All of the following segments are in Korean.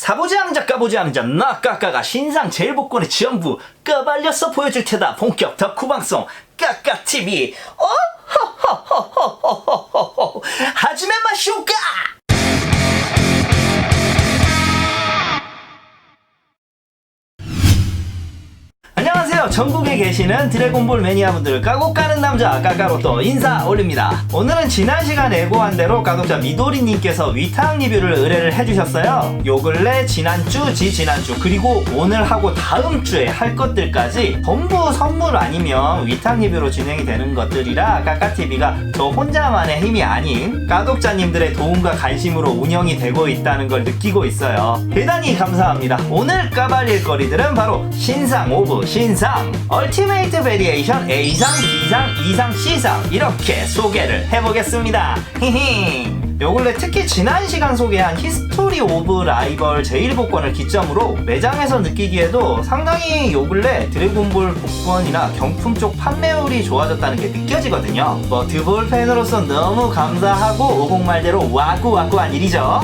사보지 않은 자 까보지 않은 자 나 까까가 신상 제일복권의 전부 까발려서 보여줄 테다. 본격 덕후 방송 까까TV. 하지만 마쇼까. 안녕하세요. 전국에 계시는 드래곤볼 매니아분들, 까고 까는 남자 까까로또 인사 올립니다. 오늘은 지난 시간 예고한 대로 까독자 미도리님께서 위탁 리뷰를 의뢰를 해주셨어요. 요 근래 지난주, 지지난주, 그리고 오늘 하고 다음 주에 할 것들까지 전부 선물 아니면 위탁 리뷰로 진행이 되는 것들이라 까까TV가 저 혼자만의 힘이 아닌 까독자님들의 도움과 관심으로 운영이 되고 있다는 걸 느끼고 있어요. 대단히 감사합니다. 오늘 까발릴 거리들은 바로 신상 오브 신상, 얼티메이트 베리에이션 A상, B상, E상, C상 이렇게 소개를 해보겠습니다. 히히. 요 근래 특히 지난 시간 소개한 히스토리 오브 라이벌 제1복권을 기점으로 매장에서 느끼기에도 상당히 요 근래 드래곤볼 복권이나 경품 쪽 판매율이 좋아졌다는 게 느껴지거든요. 드볼 팬으로서 너무 감사하고 오곡말대로 와구와구한 일이죠.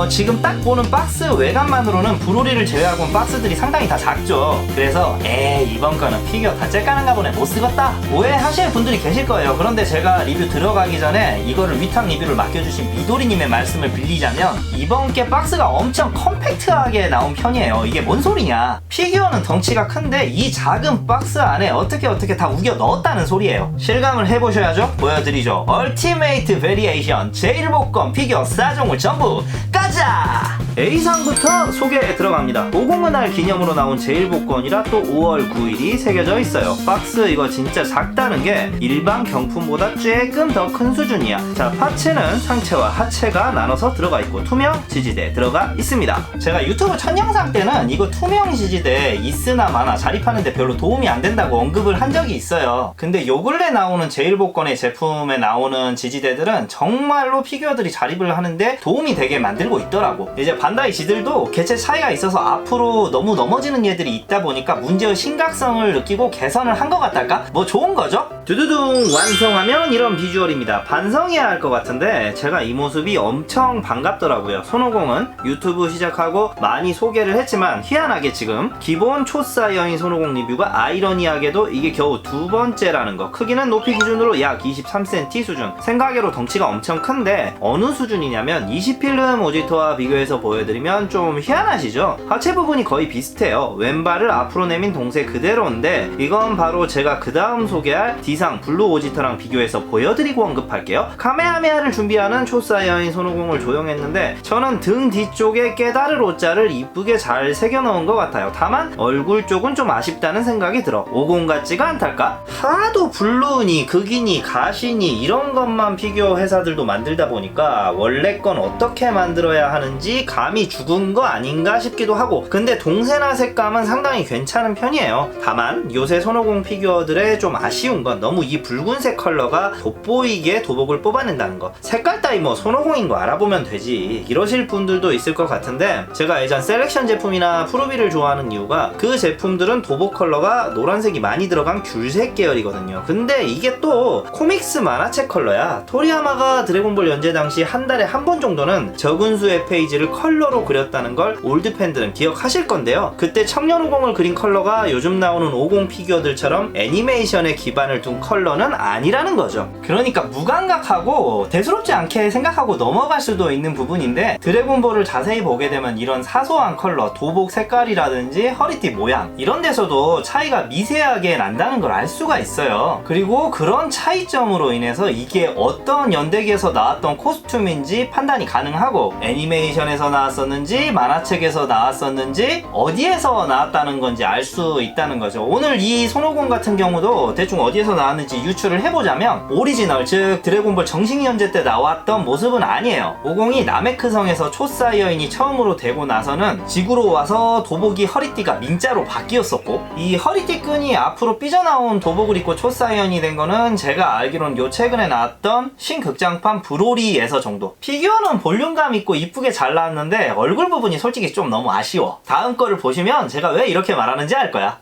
지금 딱 보는 박스 외관만으로는 브로리를 제외하고는 박스들이 상당히 다 작죠. 그래서 이번 거는 피규어 다 째까는가 보네, 못 쓰겠다 오해하실 분들이 계실 거예요. 그런데 제가 리뷰 들어가기 전에 이거를 위탁 리뷰를 맡겨주신 미도리님의 말씀을 빌리자면 이번 게 박스가 엄청 컴팩트하게 나온 편이에요. 이게 뭔 소리냐, 피규어는 덩치가 큰데 이 작은 박스 안에 어떻게 다 우겨 넣었다는 소리예요. 실감을 해보셔야죠. 보여드리죠. 얼티메이트 베리에이션 제1복권 피규어 4종을 전부 가자! A상부터 소개에 들어갑니다. 50의 날 기념으로 나온 제1복권이라 또 5월 9일이 새겨져 있어요. 박스 이거 진짜 작다는 게 일반 경품보다 조금 더 큰 수준이야. 자, 파츠는 상체와 하체가 나눠서 들어가 있고 투명 지지대 들어가 있습니다. 제가 유튜브 첫 영상 때는 이거 투명 지지대 있으나 마나 자립하는데 별로 도움이 안 된다고 언급을 한 적이 있어요. 근데 요 근래 나오는 제1복권의 제품에 나오는 지지대들은 정말로 피규어들이 자립을 하는데 도움이 되게 만들고 있더라고. 이제 반다이 지들도 개체 차이가 있어서 앞으로 너무 넘어지는 얘들이 있다 보니까 문제의 심각성을 느끼고 개선을 한 것 같달까? 뭐 좋은 거죠? 두두둥 완성하면 이런 비주얼입니다. 반성해야 할 것 같은데 제가 이 모습이 엄청 반갑더라고요. 손오공은 유튜브 시작하고 많이 소개를 했지만 희한하게 지금 기본 초사이어인 손오공 리뷰가 아이러니하게도 이게 겨우 두 번째라는 거. 크기는 높이 기준으로 약 23cm 수준. 생각외로 덩치가 엄청 큰데 어느 수준이냐면 20필름 오지터와 비교해서 보여드리면 좀 희한하시죠? 하체 부분이 거의 비슷해요. 왼발을 앞으로 내민 동세 그대로인데 이건 바로 제가 그 다음 소개할 D상 블루 오지터랑 비교해서 보여드리고 언급할게요. 카메하메하를 준비하는 초사이어인 손오공을 조용했는데 저는 등 뒤쪽에 깨다를 오자를 이쁘게 잘 새겨넣은 것 같아요. 다만 얼굴 쪽은 좀 아쉽다는 생각이 들어. 50 같지가 않달까? 하도 블루니 극이니 가시니 이런 것만 피규어 회사들도 만들다 보니까 원래 건 어떻게 만들어야 하는지 감이 죽은 거 아닌가 싶기도 하고, 근데 동세나 색감은 상당히 괜찮은 편이에요. 다만 요새 손오공 피규어들의 좀 아쉬운 건 너무 이 붉은색 컬러가 돋보이게 도복을 뽑아낸다는 거. 색깔 따위 뭐 손오공인 거 알아보면 되지 이러실 분들도 있을 것 같은데, 제가 예전 셀렉션 제품이나 프로비를 좋아하는 이유가 그 제품들은 도복 컬러가 노란색이 많이 들어간 귤색 계열이거든요. 근데 이게 또 코믹스 만화책 컬러야. 토리야마가 드래곤볼 연재 당시 한 달에 한 번 정도는 적은 수의 페이지를 컬러로 그렸다는 걸 올드 팬들은 기억하실 건데요. 그때 청년오공을 그린 컬러가 요즘 나오는 50 피규어들처럼 애니메이션에 기반을 둔 컬러는 아니라는 거죠. 그러니까 무감각하고 대수롭지 않게 생각하고 넘어갈 수도 있는 부분인데, 드래곤볼을 자세히 보게 되면 이런 사소한 컬러, 도복 색깔이라든지 허리띠 모양 이런 데서도 차이가 미세하게 난다는 걸 알 수가 있어요. 그리고 그런 차이점으로 인해서 이게 어떤 연대기에서 나왔던 코스튬인지 판단이 가능하고, 애니메이션에서 나왔었는지 만화책에서 나왔었는지 어디에서 나왔다는 건지 알 수 있다는 거죠. 오늘 이 손오공 같은 경우도 대충 어디에서 나왔는지 유추를 해보자면 오리지널, 즉 드래곤볼 정식 연재 때 나왔던 모습은 아니에요. 50이 나메크성에서 초사이어인이 처음으로 되고 나서는 지구로 와서 도복이 허리띠가 민자로 바뀌었었고, 이 허리띠 끈이 앞으로 삐져나온 도복을 입고 초사이어인이 된 거는 제가 알기로는 요 최근에 나왔던 신극장판 브로리에서 정도. 피규어는 볼륨감 있고 이쁘게 잘 나왔는데 얼굴 부분이 솔직히 좀 너무 아쉬워. 다음 거를 보시면 제가 왜 이렇게 말하는지 알 거야.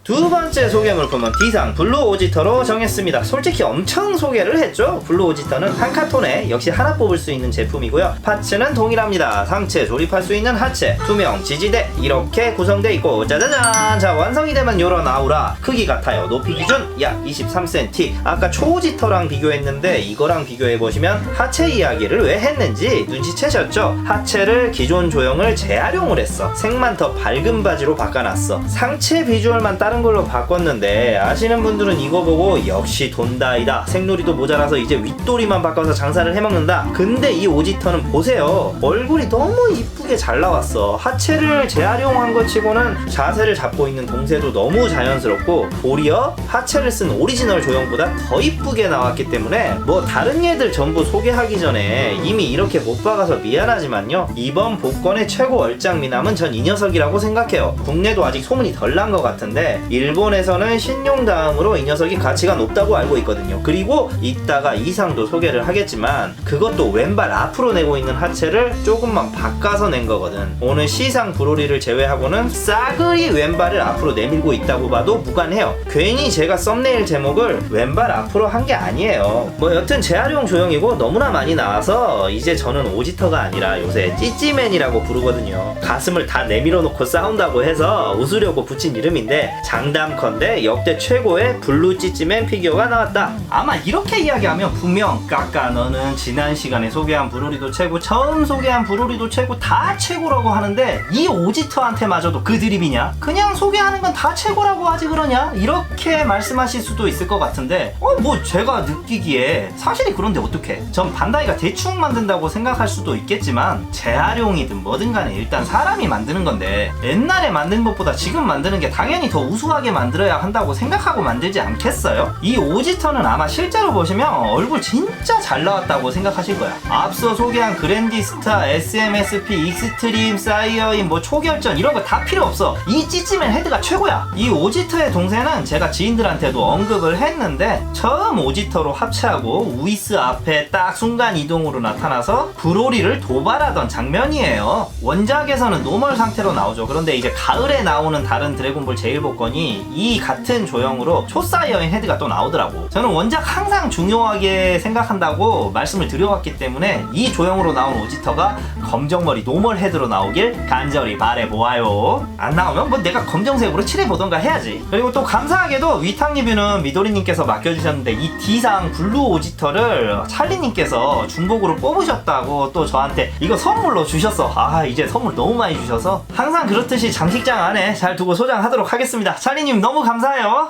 두 번째 소개 물품은 D상 블루 오지터로 정했습니다. 솔직히 엄청 소개를 했죠. 블루 오지터는 한 카톤에 역시 하나 뽑을 수 있는 제품이고요. 파츠는 동일합니다. 상체 조립할 수 있는 하체, 투명 지지대 이렇게 구성되어 있고 짜자잔. 자, 완성이 되면 요런 아우라. 크기 같아요. 높이 기준 약 23cm. 아까 초오지터랑 비교했는데 이거랑 비교해보시면 하체 이야기를 왜 했는지 눈치채셨죠? 하체를 기존 조형을 재활용을 했어. 색만 더 밝은 바지로 바꿔놨어. 상체 비주얼만 다른 걸로 바꿨는데 아시는 분들은 이거 보고 역시 돈다이다. 생놀이도 모자라서 이제 윗도리만 바꿔서 장사를 해먹는다. 근데 이 오지터는 보세요. 얼굴이 너무 이쁘게 잘 나왔어. 하체를 재활용한 것 치고는 자세를 잡고 있는 동세도 너무 자연스럽고 도리어 하체를 쓴 오리지널 조형보다 더 이쁘게 나왔기 때문에 뭐 다른 얘들 전부 소개하기 전에 이미 이렇게 못 박아서 미안하지만요, 이번 복권의 최고 얼짱미남은 전 이 녀석이라고 생각해요. 국내도 아직 소문이 덜 난 것 같은데 일본에서는 신용 다음으로 이 녀석이 가치가 높다고 알고 있거든요. 그리고 이따가 이상도 소개를 하겠지만 그것도 왼발 앞으로 내고 있는 하체를 조금만 바꿔서 낸 거거든. 오늘 시상 브로리를 제외하고는 싸그리 왼발을 앞으로 내밀고 있다고 봐도 무관해요. 괜히 제가 썸네일 제목을 왼발 앞으로 한 게 아니에요. 뭐 여튼 재활용 조형이고 너무나 많이 나와서 이제 저는 오지터가 아니라 요새 찌찌맨이라고 부르거든요. 가슴을 다 내밀어 놓고 싸운다고 해서 웃으려고 붙인 이름인데 장담컨대 역대 최고의 블루 찌찌맨 피규어가 나왔다. 아마 이렇게 이야기하면 분명 까까 너는 지난 시간에 소개한 브로리도 최고, 처음 소개한 브로리도 최고, 다 최고라고 하는데 이 오지터한테마저도 그 드립이냐? 그냥 소개하는 건 다 최고라고 하지 그러냐? 이렇게 말씀하실 수도 있을 것 같은데 뭐 제가 느끼기에 사실이 그런데 어떡해. 전 반다이가 대충 만든다고 생각할 수도 있겠지만 재활용이든 뭐든 간에 일단 사람이 만드는 건데 옛날에 만든 것보다 지금 만드는 게 당연히 더 우수하게 만들어야 한다고 생각하고 만들지 않겠어요? 이 오지터는 아마 실제로 보시면 얼굴 진짜 잘 나왔다고 생각하실 거야. 앞서 소개한 그랜디스타, SMSP, 익스트림, 사이어인, 뭐 초결전 이런 거 다 필요 없어. 이 찌찌맨 헤드가 최고야. 이 오지터의 동생은 제가 지인들한테도 언급을 했는데 처음 오지터로 합체하고 우이스 앞에 딱 순간 이동으로 나타나서 브로리를 도발하던 장면이에요. 원작에서는 노멀 상태로 나오죠. 그런데 이제 가을에 나오는 다른 드래곤볼 제1복권이 이 같은 조형으로 초사이어인 헤드가 또 나오더라고. 저는 원작 항상 중요하게 생각한다고 말씀을 드려왔기 때문에 이 조형으로 나온 오지터가 검정머리 노멀 헤드로 나오길 간절히 바래보아요. 안 나오면 뭐 내가 검정색으로 칠해보던가 해야지. 그리고 또 감사하게도 위탁 리뷰는 미도리님께서 맡겨주셨는데 이 D상 블루 오지터를 찰리님께서 중복으로 뽑으셨다고 또 저한테 이거 선물로 주셨어. 아, 이제 선물 너무 많이 주셔서 항상 그렇듯이 장식장 안에 잘 두고 소장하도록 하겠습니다. 찰리님 너무 감사해요.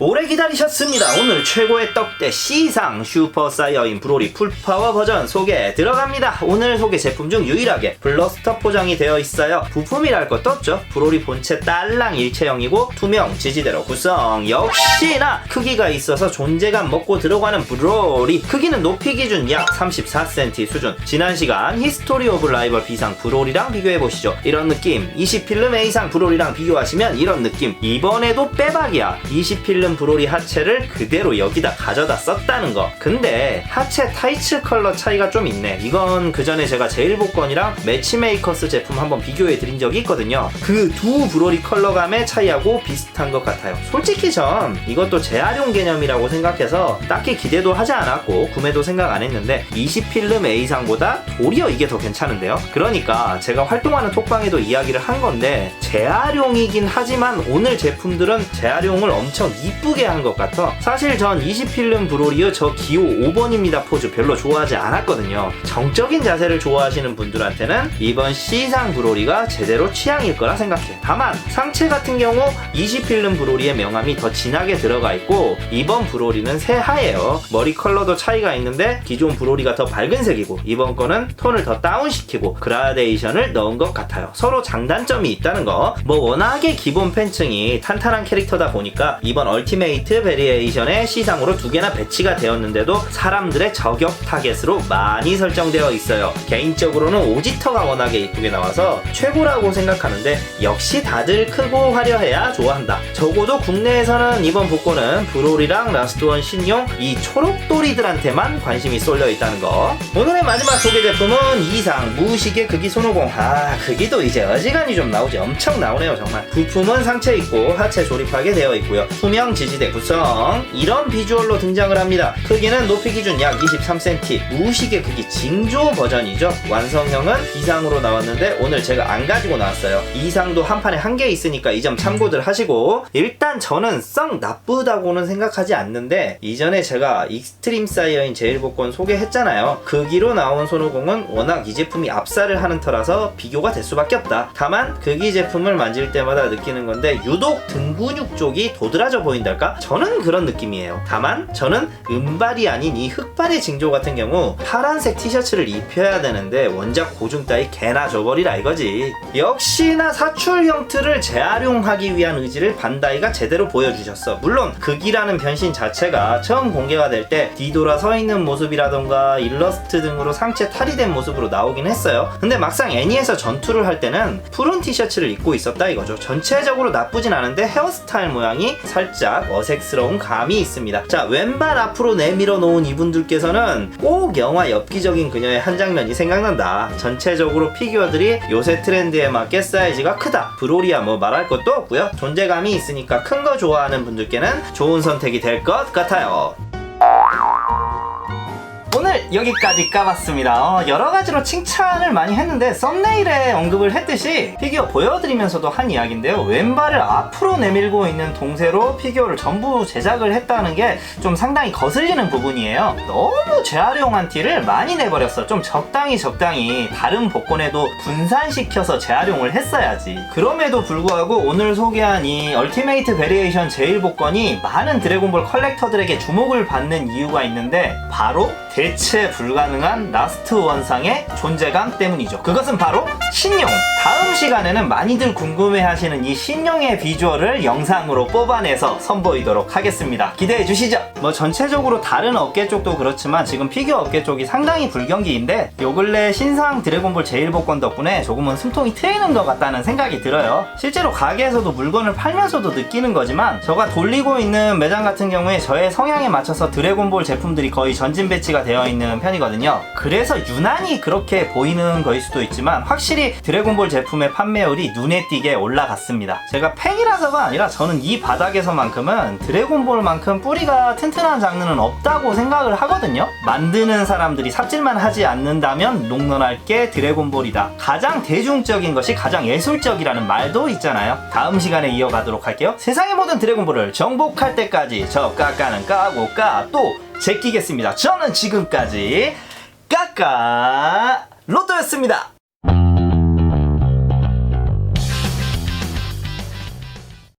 오래 기다리셨습니다. 오늘 최고의 떡대 C상 슈퍼 사이어인 브로리 풀파워 버전 소개 들어갑니다. 오늘 소개 제품 중 유일하게 블러스터 포장이 되어 있어요. 부품이랄 것도 없죠. 브로리 본체 딸랑 일체형이고 투명 지지대로 구성. 역시나 크기가 있어서 존재감 먹고 들어가는 브로리. 크기는 높이 기준 약 34cm 수준. 지난 시간 히스토리 오브 라이벌 B상 브로리랑 비교해보시죠. 이런 느낌. 20필름 A상 브로리랑 비교하시면 이런 느낌. 이번에도 빼박이야. 20필름 브로리 하체를 그대로 여기다 가져다 썼다는 거. 근데 하체 타이츠 컬러 차이가 좀 있네. 이건 그 전에 제가 제1복권이랑 매치메이커스 제품 한번 비교해 드린 적이 있거든요. 그 두 브로리 컬러감의 차이하고 비슷한 것 같아요. 솔직히 전 이것도 재활용 개념이라고 생각해서 딱히 기대도 하지 않았고 구매도 생각 안 했는데 20필름 A상보다 도리어 이게 더 괜찮은데요. 그러니까 제가 활동하는 톡방에도 이야기를 한 건데 재활용이긴 하지만 오늘 제품들은 재활용을 엄청 이쁘게 한 것 같아. 사실 전 20필름 브로리의 저 기호 5번입니다 포즈 별로 좋아하지 않았거든요. 정적인 자세를 좋아하시는 분들한테는 이번 C상 브로리가 제대로 취향일 거라 생각해. 다만 상체 같은 경우 20필름 브로리의 명암이 더 진하게 들어가 있고 이번 브로리는 새하예요. 머리 컬러도 차이가 있는데 기존 브로리가 더 밝은 색이고 이번 거는 톤을 더 다운시키고 그라데이션을 넣은 것 같아요. 서로 장단점이 있다는 거. 뭐 워낙에 기본 팬층이 탄탄한 캐릭터다 보니까 이번 얼티 얼티메이트 베리에이션의 C상으로 2개나 배치가 되었는데도 사람들의 저격 타겟으로 많이 설정되어 있어요. 개인적으로는 오지터가 워낙에 이쁘게 나와서 최고라고 생각하는데 역시 다들 크고 화려해야 좋아한다. 적어도 국내에서는 이번 복권은 브롤이랑 라스트원 신용 이 초록돌이들한테만 관심이 쏠려 있다는 거. 오늘의 마지막 소개 제품은 이상 무시계 크기 손오공. 크기도 이제 어지간히 좀 나오지. 엄청 나오네요 정말. 부품은 상체 있고 하체 조립하게 되어 있고요. 투명 지지대 구성. 이런 비주얼로 등장을 합니다. 크기는 높이 기준 약 23cm, 무시계 크기 징조 버전이죠. 완성형은 이상으로 나왔는데 오늘 제가 안 가지고 나왔어요. 이상도 한 판에 한 개 있으니까 이 점 참고들 하시고, 일단 저는 썩 나쁘다고는 생각하지 않는데 이전에 제가 익스트림 사이어인 제일복권 소개했잖아요. 크기로 나온 손오공은 워낙 이 제품이 압살을 하는 터라서 비교가 될 수밖에 없다. 다만 크기 제품을 만질 때마다 느끼는 건데 유독 등 근육 쪽이 도드라져 보인달까? 저는 그런 느낌이에요. 다만 저는 은발이 아닌 이 흑발의 징조 같은 경우 파란색 티셔츠를 입혀야 되는데 원작 고중 따위 개나 줘버리라 이거지. 역시나 사출 형틀을 재활용하기 위한 의지를 반다이가 제대로 보여주셨어. 물론 극이라는 변신 자체가 처음 공개가 될 때 뒤돌아 서 있는 모습이라던가 일러스트 등으로 상체 탈이 된 모습으로 나오긴 했어요. 근데 막상 애니에서 전투를 할 때는 푸른 티셔츠를 입고 있었다 이거죠. 전체적으로 나쁘진 않은데 헤어스타일 모양이 살짝 어색스러운 감이 있습니다. 자, 왼발 앞으로 내밀어 놓은 이분들께서는 꼭 영화 엽기적인 그녀의 한 장면이 생각난다. 전체적으로 피규어들이 요새 트렌드에 맞게 사이즈가 크다. 브로리아 뭐 말할 것도 없고요. 존재감이 있으니까 큰 거 좋아하는 분들께는 좋은 선택이 될 것 같아요. 오늘 여기까지 까봤습니다. 여러가지로 칭찬을 많이 했는데 썸네일에 언급을 했듯이 피규어 보여드리면서도 한 이야기인데요. 왼발을 앞으로 내밀고 있는 동세로 피규어를 전부 제작을 했다는 게 좀 상당히 거슬리는 부분이에요. 너무 재활용한 티를 많이 내버렸어. 좀 적당히 다른 복권에도 분산시켜서 재활용을 했어야지. 그럼에도 불구하고 오늘 소개한 이 얼티메이트 베리에이션 제일 복권이 많은 드래곤볼 컬렉터들에게 주목을 받는 이유가 있는데 바로 대체 불가능한 라스트 원상의 존재감 때문이죠. 그것은 바로 신용! 다음 시간에는 많이들 궁금해하시는 이 신용의 비주얼을 영상으로 뽑아내서 선보이도록 하겠습니다. 기대해 주시죠. 뭐 전체적으로 다른 업계 쪽도 그렇지만 지금 피규어 업계 쪽이 상당히 불경기인데 요 근래 신상 드래곤볼 제일복권 덕분에 조금은 숨통이 트이는 것 같다는 생각이 들어요. 실제로 가게에서도 물건을 팔면서도 느끼는 거지만 제가 돌리고 있는 매장 같은 경우에 저의 성향에 맞춰서 드래곤볼 제품들이 거의 전진 배치가 되어 있는 편이거든요. 그래서 유난히 그렇게 보이는 거일 수도 있지만 확실히 드래곤볼 제품의 판매율이 눈에 띄게 올라갔습니다. 제가 팬이라서가 아니라 저는 이 바닥에서만큼은 드래곤볼만큼 뿌리가 튼튼한 장르는 없다고 생각을 하거든요. 만드는 사람들이 삽질만 하지 않는다면 롱런할 게 드래곤볼이다. 가장 대중적인 것이 가장 예술적이라는 말도 있잖아요. 다음 시간에 이어가도록 할게요. 세상의 모든 드래곤볼을 정복할 때까지 저 까까는 까고 또 제끼겠습니다. 저는 지금까지 까까 로또였습니다.